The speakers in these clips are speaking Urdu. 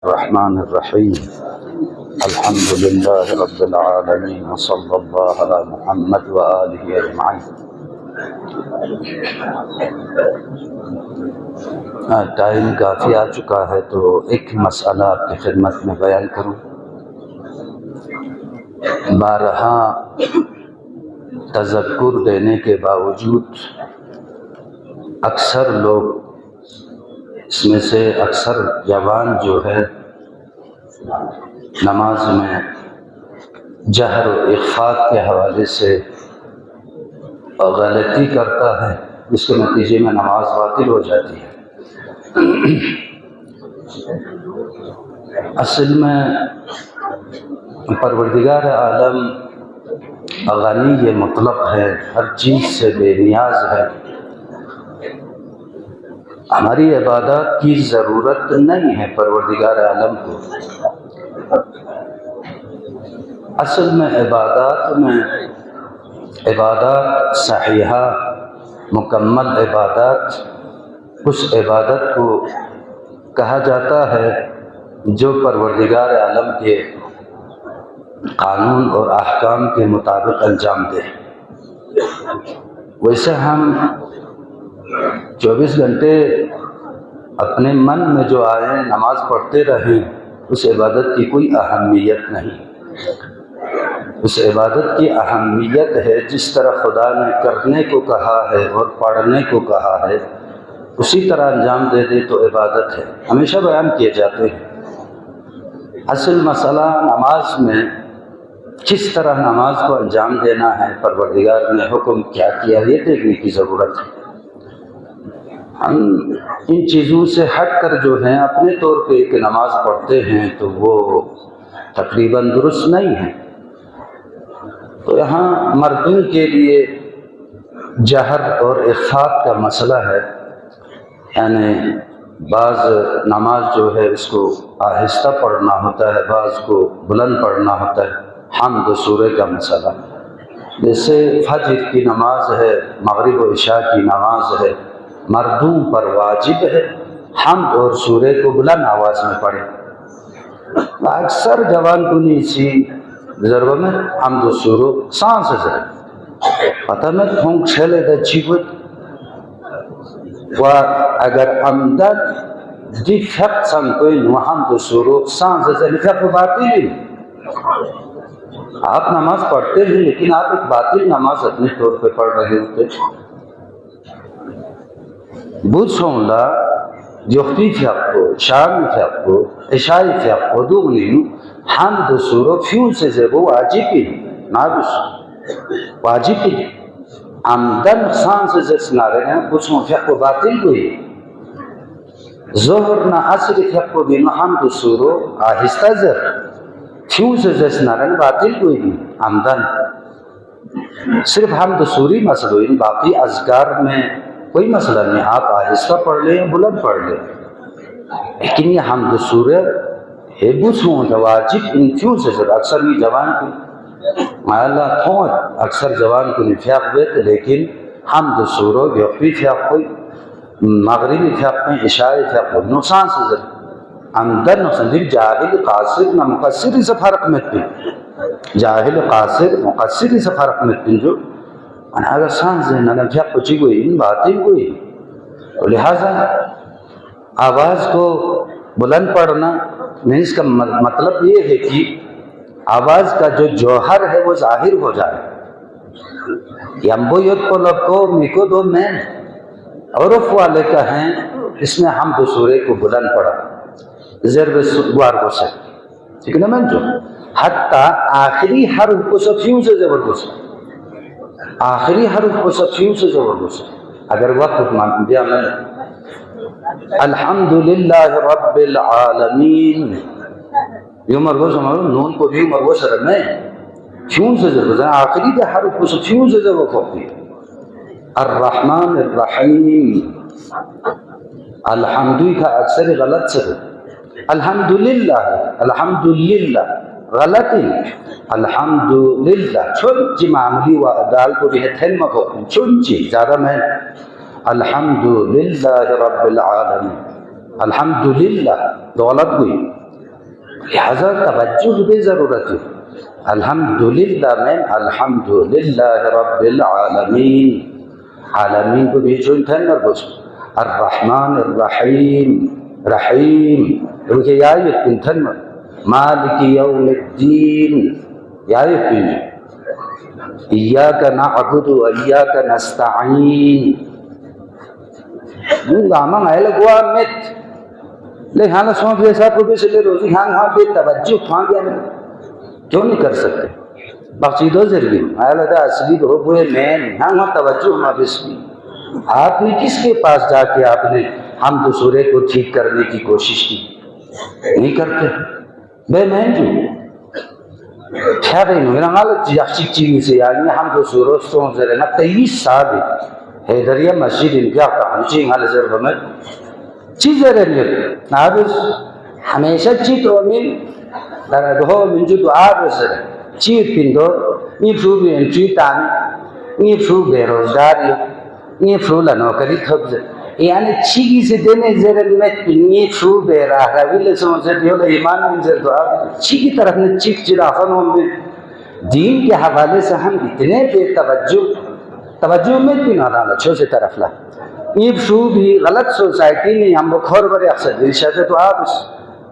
الرحمن الرحیم الحمد للہ رب العالمین وصلی اللہ علی محمد وآلہ اجمعین۔ ٹائم کافی آ چکا ہے تو ایک مسئلہ آپ کی خدمت میں بیان کروں۔ بارہا تذکر دینے کے باوجود اکثر لوگ، اس میں سے اکثر جوان جو ہے نماز میں جہر و اخفاء کے حوالے سے غلطی کرتا ہے، اس کے نتیجے میں نماز باطل ہو جاتی ہے۔ اصل میں پروردگار عالم غنی یہ مطلق ہے، ہر چیز سے بے نیاز ہے، ہماری عبادات کی ضرورت نہیں ہے پروردگار عالم کو۔ اصل میں عبادات صحیحہ مکمل عبادات اس عبادت کو کہا جاتا ہے جو پروردگار عالم کے قانون اور احکام کے مطابق انجام دے۔ ویسے ہم 24 گھنٹے اپنے من میں جو آئے نماز پڑھتے رہیں، اس عبادت کی کوئی اہمیت نہیں۔ اس عبادت کی اہمیت ہے جس طرح خدا نے کرنے کو کہا ہے اور پڑھنے کو کہا ہے، اسی طرح انجام دے دے تو عبادت ہے۔ ہمیشہ بیان کیے جاتے ہیں اصل مسئلہ نماز میں کس طرح نماز کو انجام دینا ہے، پروردگار نے حکم کیا کیا، یہ دیکھنے کی ضرورت ہے۔ ہم ان چیزوں سے ہٹ کر جو ہیں اپنے طور پہ ایک نماز پڑھتے ہیں تو وہ تقریباً درست نہیں ہے۔ تو یہاں مردوں کے لیے جہر اور اخفاء کا مسئلہ ہے، یعنی بعض نماز جو ہے اس کو آہستہ پڑھنا ہوتا ہے، بعض کو بلند پڑھنا ہوتا ہے۔ حمد و سورہ کا مسئلہ جیسے فجر کی نماز ہے، مغرب و عشاء کی نماز ہے، مردوں پر واجب ہے حمد اور سورہ کو بلند آواز میں پڑھے۔ اکثر جوان کو نیچی ضرور میں حمد و سورہ سانس سے پتہ میں تھونک چھلے دا چیوت و اگر عمدن دی فقط سنکوئی نو حمد و سورہ سانس سے لفق باطل۔ آپ نماز پڑھتے ہیں لیکن آپ ایک باطل نماز اپنے طور پہ پڑھ رہے ہوتے۔ بود سونلا جوختی فیقو، شام فیقو، عشائی فیقو دوغنینو حمد سورو فیون سے زیبو واجبی نابس واجبی عمدن خان سے زیسنا رہے ہیں، بودسون فیقو باطل کوئی ظہر نا عصر فیقو بینو حمد سورو آہستہ زر فیون سے زیسنا رہے ہیں، باطل کوئی نہیں عمدن۔ صرف حمد سوری مسئلہ، باقی اذکار میں کوئی مسئلہ نہیں، آپ آہستہ پڑھ لیں بلند پڑھ لیں، لیکن یہ حمد سورہ بوس ہوں واجب ان کیوں سے ضرور۔ اکثر بھی جوان کو اللہ تھوڑ اکثر جوان کو نفیاق بیت، لیکن حمد سورہ یقوی فیاق کوئی مغربی فیاق میں عشائی فیاق کوئی نقصان سے ضرور عمدن نقصان دیر۔ جاہل قاصر نہ مقصر سے فرق مت پین، جاہل قاصر مقصر سے فرق مت پین جو اگر سانس دینا نفیق کچھ کوئی ان باطل کوئی۔ لہذا آواز کو بلند پڑھنا میں اس کا مطلب یہ ہے کہ آواز کا جو جوہر ہے وہ ظاہر ہو جائے۔ یمبو یوت کو لبکو میکو دو میں عرف والے کا ہیں، اس نے حمد و سورہ کو بلند پڑھا ضرب سدوار کو سے، ٹھیک ہے نا جو حتیٰ آخری حرف کو صفیوں سے زبردست، آخری حرف کو صفیوں سے زبردست۔ اگر وقت دیا میں الحمدللہ رب العالمین یوں مرگوز ہمارا نون کو بھی مرگوز رہنا ہے، فیون سے زبردست، آخری کے حرف کو صفیوں سے زبردست۔ الرحمن الرحیم الحمدی کا اکثر غلط سے الحمدللہ، الحمدللہ غلطی الحمدللہ چونچی معمولی و دال کو بھی ہے تھل مکو چونچی زیادہ میں الحمدللہ رب العالمین، الحمدللہ دولت ہوئی لہذا توجہ بھی ضرورت ہے. الحمدللہ میں الحمدللہ رب العالمین, عالمین کو بھی جو انتہن نرگوش الرحمن الرحیم رحیم روکے یایت انتہن مالک یوم الدین یایت انتہن ایاک نعبد و ایاک نستعین گامان آئے لگوا مت لے ہاں سوان بھی ایسا کو بھی سے لے روزی ہاں بے توجہ کھوان گیا میں کیوں نہیں کر سکتے بخشیدہ ضروری آئے لگا اصلی ہو بوئے مین ہاں توجہ ہمیں بسمی. آپ نے کس کے پاس جا کے آپ نے ہم تو سورے کو ٹھیک کرنے کی کوشش کی نہیں کرتے بے مین جو خیرین میرا غالت یخشی چیزی سے یعنی ہم تو سورستوں زرے نا 23 سال حیدریہ مسجد انتیا کہانچی انہا لزر بمت چیز زرے نیت نابس ہمیشہ چی تو امین در ادھو من جو دعا بسر چیت پندو نیفرو بھی انچوی تانی نیفرو بے روزداری نیفرو لنوکری تھبز یعنی چیگی سے دینے زرے نیت نیفرو بے راہ روی لسوں سے دیولا ایمان منزر دعا چیگی طرف نے چیک جرافن ہوں بے دین کے حوالے سے ہم اتنے بے توجہ میں بھی نہ رہا چھو سے طرف لا نیفرو بھی غلط سوسائٹی نہیں ہم بکھور بڑے اکثر دلشہ سے دعا بس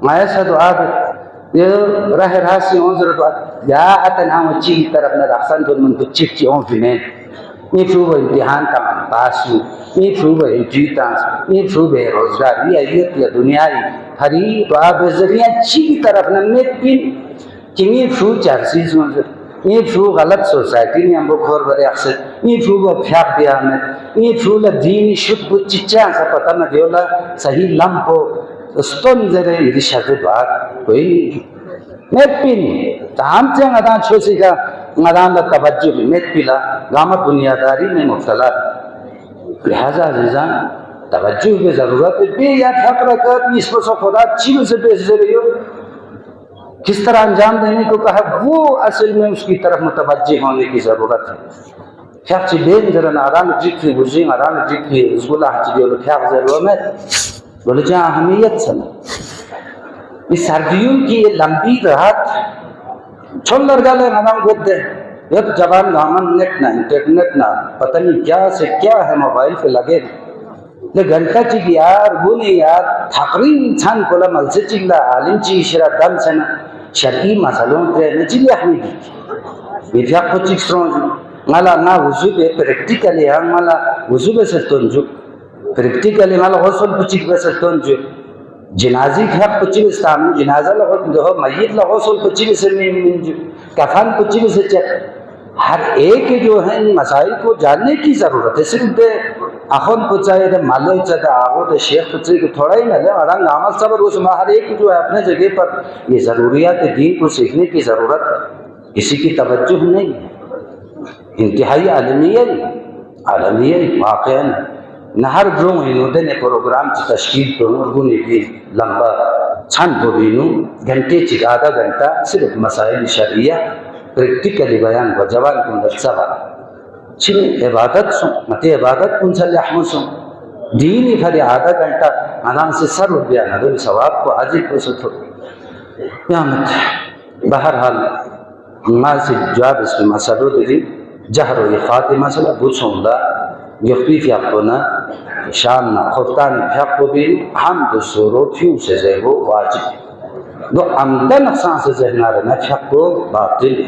مائسہ دعا بس یہ رہ راسی ہونزر دعا یا اتنا ہوں چیگی طرف نہ رحسن تو من کو چیک چی ہوں بھی نیفرو با امتحان کا من پاسو نیفرو با انجیتانس نیفرو با روزگار یا دنیای ہری دعا بذریعہ چیگی طرف نہ میت پین کہ نیفرو چارسیز ہونزر نیفرو غلط سوسائٹی نہیں ہم بکھور برے اکثر نیفرو با پھیاق بیامت نیفرو لدینی شد بود چچان سا پتہ نہ دیولا صحیح لمپو استون زرے رشہ دعا کوئی نہیں میت پین تاہم چنگ ادان چھوسی کا مدان دا توجہ بھی میت پیلا گامت بنیاداری میں مبتلا. لہذا عزیزان توجہ بھی ضرورت ہے بے یا حق رکھت نسبت سے خدا چیزوں سے بے رہی ہو کس طرح انجام دینے کو کہا وہ اصل میں اس کی طرف متوجہ ہونے کی ضرورت ہے. حق چی بین ذرن آرام جک فی گزین آرام جک فی اس اللہ چی دیولو حق ضرور میں بولے جہاں اہمیت سنا اس سردیوں کی یہ لمبی رات چھل لرگالے منام گود دے یہ جوان گامن نیٹ نا انٹرنیٹ نا پتہ نہیں کیا سے کیا ہے موبائل پہ لگے لے گھنٹہ چی یار گولی یار تقرین چھان کولا ملسے چگلا عالم چی شرع دم سنا شرعی مسئلوں تے نچلی احمیدی بیفیاق کو چک سرون جو مالا نا وضو بے پریکٹیکلی ہاں مالا وضو بے سلطن جو پریکٹیکلی مالا غسل کو چک بے سلطن جو جنازی کے حق پچی بستامن جنازہ لغت دہو میت لغسل پچی بسرمین من جو کفن پچی بسر ہر ایک جو ہے ان مسائل کو جاننے کی ضرورت ہے. صرف دے اخون پچائے دے مالو چاہتا آگو دے شیخ پچائے کہ تھوڑا ہی نہ لے اور انگ عمل صبر اس میں ہر ایک جو ہے اپنے جگہ پر یہ ضروریات دین کو سیکھنے کی ضرورت ہے. کسی کی توجہ نہیں ہے انتہائی عالمیہ واقعا نہ ہر گروہ انہوں نے پروگرام کی تشکیل پر ارگونی بھی لمبا چھن کو بینو گھنٹے چک آدھا گھنٹہ صرف مسائل شریعہ پریکٹیکلی بیان کو جوان کو اندر سوا چھنے عبادت سن متے عبادت کن سے لحمن سن دینی پھر آدھا گھنٹہ آنان سے سر ہو گیا ندو ثواب کو عجیب کو ستھو قیامت. بہرحال ما سے جواب اس میں مسئلہ دلی جہر و اخوات مسئلہ بوچھوں دا یخبی فی اقونا شامنا خفتان فی اقو بھی حمد سورو فیو سے زیبو واجب دو عمدن اقسان سے زہنا رہنا فی اقو باطل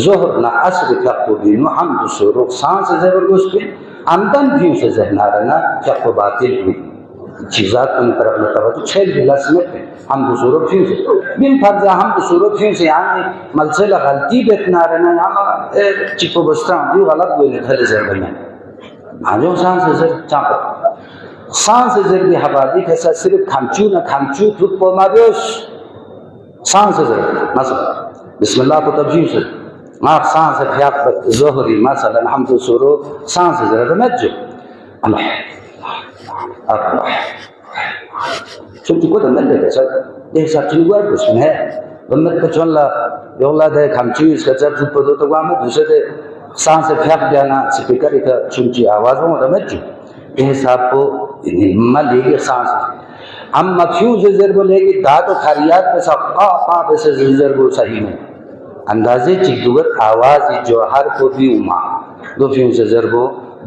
ظہر نا عصر فی اقو بھی حمد سورو اقسان سے زیبو گوش بھی عمدن فیو سے زہنا رہنا فی اقو باطل بھی چیزات ان طرف متوجہ چھل بھی لسمت ہے حمد سورو فیو سے بن فرضا حمد سورو فیو سے یعنی ملسلہ غلطی بیتنا رہنا یعنی چکو بستان دیو غلط بولے تھلے زیر بنا آجو سان سے زر چاپا سان سے زر بھی حوادی کیسا صرف کھمچو نہ کھمچو تھوک پو مابیوش سان سے زر مثلا بسم اللہ کو تبجیو سے ماں سان سے پھیاق ظہری مثلا حمد سورو سان سے زر رمت جو اللہ اللہ چونکہ کو تو مل دے کیسا ایک ساتھ چنگوار بسم ہے بمت کچھ اللہ یو اللہ دے کھمچو اس کا چپ تھوک پو دو تو گوامے دوسرے دے سان سے پھیاق دیانا سپیکر ایک چونچی آوازوں رمت جو یہ حساب کو مل لے گئے سان سے ہم مخیوں سے ضرب لے گی دات و خریات پہ سب پا سے ضرب صحیح نہیں اندازے چک دوگر آواز جوہر کو بھی اما دو فیوں سے ضرب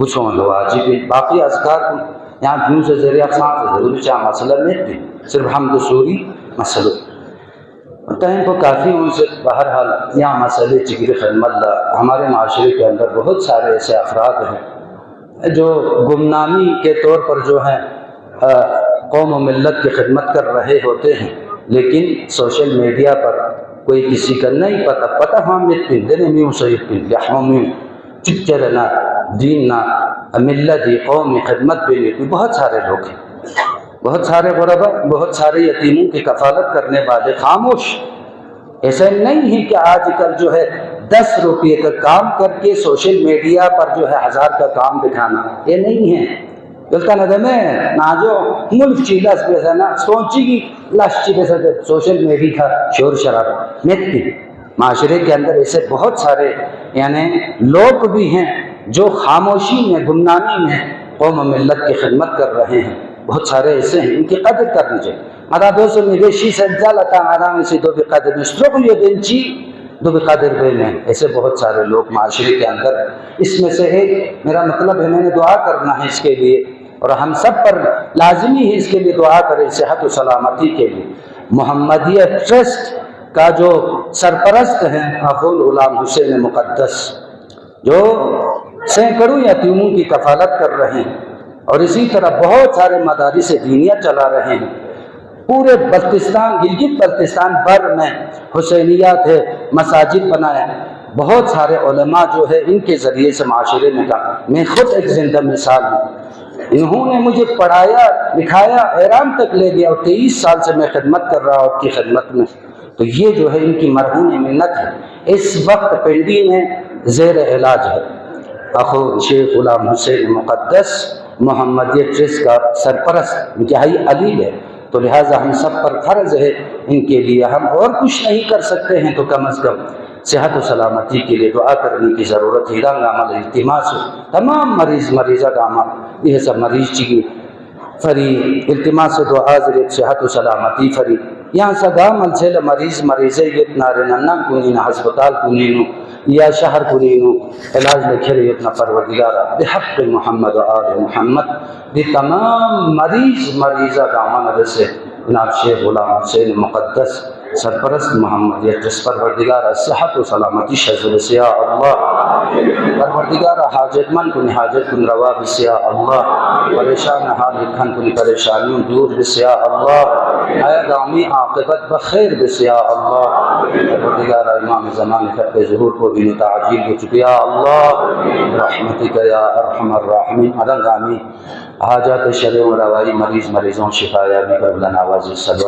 گچھوں دو واجب باقی اذکار کو یہاں فیوں سے ذریعہ خان سے ضرور چاہ مسئلہ نہیں تھی صرف حمد سوری مسئلہ ٹائم کو کافی ان سے بہرحال یہاں مسئلے چکر خدمت اللہ ہمارے معاشرے کے اندر بہت سارے ایسے افراد ہیں جو گمنامی کے طور پر جو ہیں قوم و ملت کی خدمت کر رہے ہوتے ہیں لیکن سوشل میڈیا پر کوئی کسی کا نہیں پتہ ہم اتن دن میوں سے اتن یحمیوں چچرنا دین نہ ملت قوم خدمت بھی نہیں بہت سارے لوگ ہیں بہت سارے غربا بہت سارے یتیموں کی کفالت کرنے والے خاموش ایسا نہیں ہے کہ آج کل جو ہے 10 روپے کا کام کر کے سوشل میڈیا پر جو ہے 1000 کا کام دکھانا یہ نہیں ہے بلکہ ندمے نہ جو ملک چیلس پیسہ نہ سوچی کی لاشچی پیسہ سوشل میڈیا کا شور شراب مٹی معاشرے کے اندر ایسے بہت سارے یعنی لوگ بھی ہیں جو خاموشی میں گمنامی میں قوم و ملت کی خدمت کر رہے ہیں بہت سارے ایسے ہیں ان کی قدر کرنی چاہیے مدہ دوستو میگشی سجالتا آرام سے دو بھی قدر میں سرق یہ دن چی دو بھی قدر بے میں ایسے بہت سارے لوگ معاشرے کے اندر اس میں سے ایک میرا مطلب ہے میں نے دعا کرنا ہے اس کے لیے اور ہم سب پر لازمی ہے اس کے لیے دعا کریں صحت و سلامتی کے لیے محمدیہ ٹرسٹ کا جو سرپرست ہیں حافظ غلام حسین مقدس جو سینکڑوں یتیموں کی کفالت کر رہے ہیں اور اسی طرح بہت سارے مدارس دینیہ چلا رہے ہیں پورے بلتستان گلگت بلتستان بھر میں حسینیات ہے مساجد بنایا بہت سارے علماء جو ہے ان کے ذریعے سے معاشرے میں کہا میں خود ایک زندہ مثال ہوں انہوں نے مجھے پڑھایا لکھایا ایران تک لے گیا اور 23 سال سے میں خدمت کر رہا ہوں آپ کی خدمت میں تو یہ جو ہے ان کی مرہون منت ہے اس وقت پنڈی میں زیر علاج ہے اخو شیخ غلام حسین مقدس محمدیہ ٹرسٹ کا سرپرست انتہائی علیل ہے تو لہٰذا ہم سب پر فرض ہے ان کے لیے ہم اور کچھ نہیں کر سکتے ہیں تو کم از کم صحت و سلامتی کے لیے دعا کرنے کی ضرورت ہے رنگ عمل التماس تمام مریضہ کا عمل یہ سب مریض چی فری التماس دعا ذریعہ صحت و سلامتی فری یہاں سگا ملسل مریضے اتنا رننا کنین ہسپتال کنینو یا شہر کنینو علاج لکھے رہی اتنا پروردگارہ بحق محمد و آل محمد دی تمام مریضہ کا عمل رسے جناب شیخ غلام حسین مقدس سرپرست محمدیہ ٹرسٹ پروردگارہ صحت و سلامتی شزر سے یا اللہ پروردگارہ حاجت من کنی حاجت کن روا بس یا اللہ پریشان حال لکھن کنی پریشانیوں دور بس یا اللہ اے گامی عاقبت بخیر بس یا اللہ پروردگارہ امام زمان خط ظہور کو بھی تعجیل ہو چکی یا اللہ رحمتک یا ارحم الراحمین ادن گامی حاجات شرع و روائی مریضوں شفا یابی کر بلن آواز صلوات